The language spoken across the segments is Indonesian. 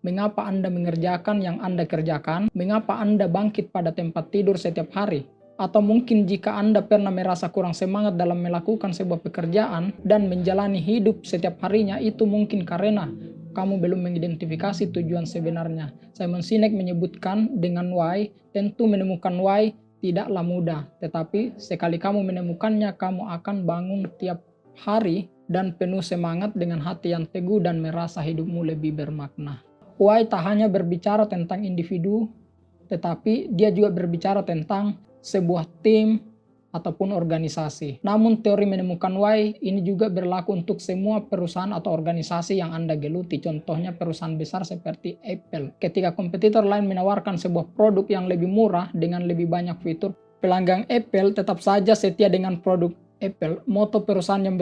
Mengapa Anda mengerjakan yang Anda kerjakan? Mengapa Anda bangkit pada tempat tidur setiap hari? Atau mungkin jika Anda pernah merasa kurang semangat dalam melakukan sebuah pekerjaan dan menjalani hidup setiap harinya, itu mungkin karena kamu belum mengidentifikasi tujuan sebenarnya. Simon Sinek menyebutkan dengan why, tentu menemukan why tidaklah mudah, tetapi sekali kamu menemukannya, kamu akan bangun tiap hari dan penuh semangat dengan hati yang teguh dan merasa hidupmu lebih bermakna. Why tak hanya berbicara tentang individu, tetapi dia juga berbicara tentang sebuah tim ataupun organisasi. Namun teori menemukan why ini juga berlaku untuk semua perusahaan atau organisasi yang Anda geluti. Contohnya perusahaan besar seperti Apple. Ketika kompetitor lain menawarkan sebuah produk yang lebih murah dengan lebih banyak fitur, pelanggan Apple tetap saja setia dengan produk Apple. Moto perusahaan yang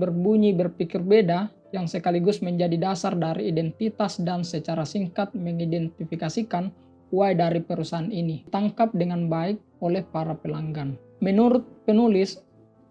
berbunyi berpikir beda, yang sekaligus menjadi dasar dari identitas dan secara singkat mengidentifikasikan why dari perusahaan ini, tangkap dengan baik oleh para pelanggan. Menurut penulis,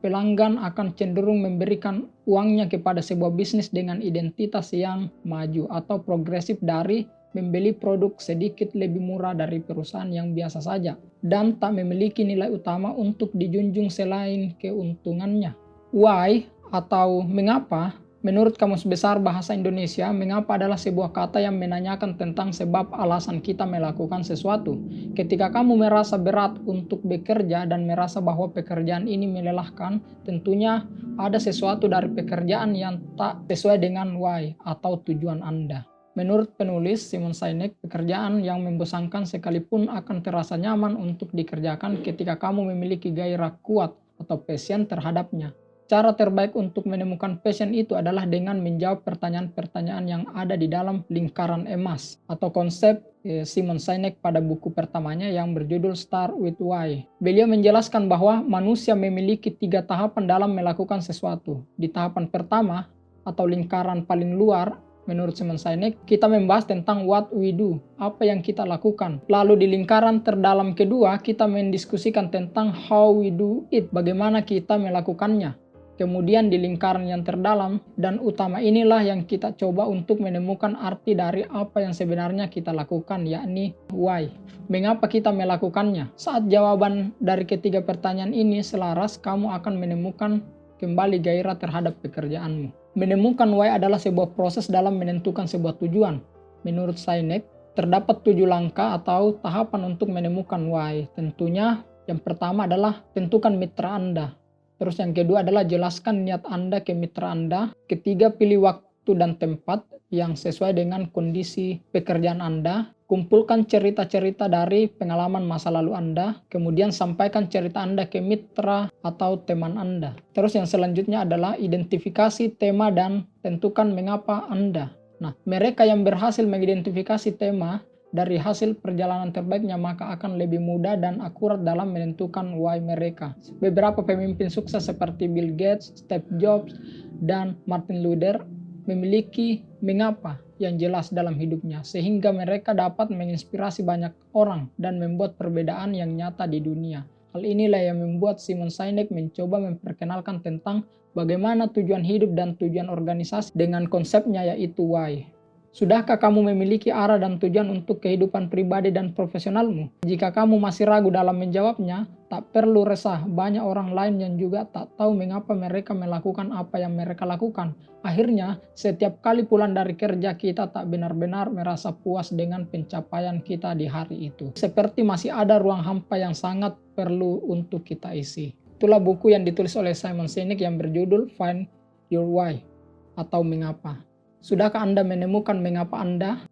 pelanggan akan cenderung memberikan uangnya kepada sebuah bisnis dengan identitas yang maju atau progresif dari membeli produk sedikit lebih murah dari perusahaan yang biasa saja dan tak memiliki nilai utama untuk dijunjung selain keuntungannya. Why atau mengapa, menurut Kamus Besar Bahasa Indonesia, mengapa adalah sebuah kata yang menanyakan tentang sebab alasan kita melakukan sesuatu. Ketika kamu merasa berat untuk bekerja dan merasa bahwa pekerjaan ini melelahkan, tentunya ada sesuatu dari pekerjaan yang tak sesuai dengan why atau tujuan Anda. Menurut penulis Simon Sinek, pekerjaan yang membosankan sekalipun akan terasa nyaman untuk dikerjakan ketika kamu memiliki gairah kuat atau passion terhadapnya. Cara terbaik untuk menemukan passion itu adalah dengan menjawab pertanyaan-pertanyaan yang ada di dalam lingkaran emas atau konsep Simon Sinek pada buku pertamanya yang berjudul Start with Why. Beliau menjelaskan bahwa manusia memiliki 3 tahapan dalam melakukan sesuatu. Di tahapan pertama atau lingkaran paling luar, menurut Simon Sinek, kita membahas tentang what we do, apa yang kita lakukan. Lalu di lingkaran terdalam kedua, kita mendiskusikan tentang how we do it, bagaimana kita melakukannya. Kemudian di lingkaran yang terdalam dan utama inilah yang kita coba untuk menemukan arti dari apa yang sebenarnya kita lakukan, yakni why. Mengapa kita melakukannya? Saat jawaban dari ketiga pertanyaan ini selaras, kamu akan menemukan kembali gairah terhadap pekerjaanmu. Menemukan why adalah sebuah proses dalam menentukan sebuah tujuan. Menurut Sinek, terdapat 7 langkah atau tahapan untuk menemukan why. Tentunya yang pertama adalah tentukan mitra Anda. Terus yang kedua adalah jelaskan niat Anda ke mitra Anda. Ketiga, pilih waktu dan tempat yang sesuai dengan kondisi pekerjaan Anda. Kumpulkan cerita-cerita dari pengalaman masa lalu Anda. Kemudian sampaikan cerita Anda ke mitra atau teman Anda. Terus yang selanjutnya adalah identifikasi tema dan tentukan mengapa Anda. Nah, mereka yang berhasil mengidentifikasi tema dari hasil perjalanan terbaiknya maka akan lebih mudah dan akurat dalam menentukan why mereka. Beberapa pemimpin sukses seperti Bill Gates, Steve Jobs, dan Martin Luther memiliki mengapa yang jelas dalam hidupnya sehingga mereka dapat menginspirasi banyak orang dan membuat perbedaan yang nyata di dunia. Hal inilah yang membuat Simon Sinek mencoba memperkenalkan tentang bagaimana tujuan hidup dan tujuan organisasi dengan konsepnya yaitu why. Sudahkah kamu memiliki arah dan tujuan untuk kehidupan pribadi dan profesionalmu? Jika kamu masih ragu dalam menjawabnya, tak perlu resah. Banyak orang lain yang juga tak tahu mengapa mereka melakukan apa yang mereka lakukan. Akhirnya, setiap kali pulang dari kerja kita tak benar-benar merasa puas dengan pencapaian kita di hari itu. Seperti masih ada ruang hampa yang sangat perlu untuk kita isi. Itulah buku yang ditulis oleh Simon Sinek yang berjudul Find Your Why atau Mengapa. Sudahkah Anda menemukan mengapa Anda?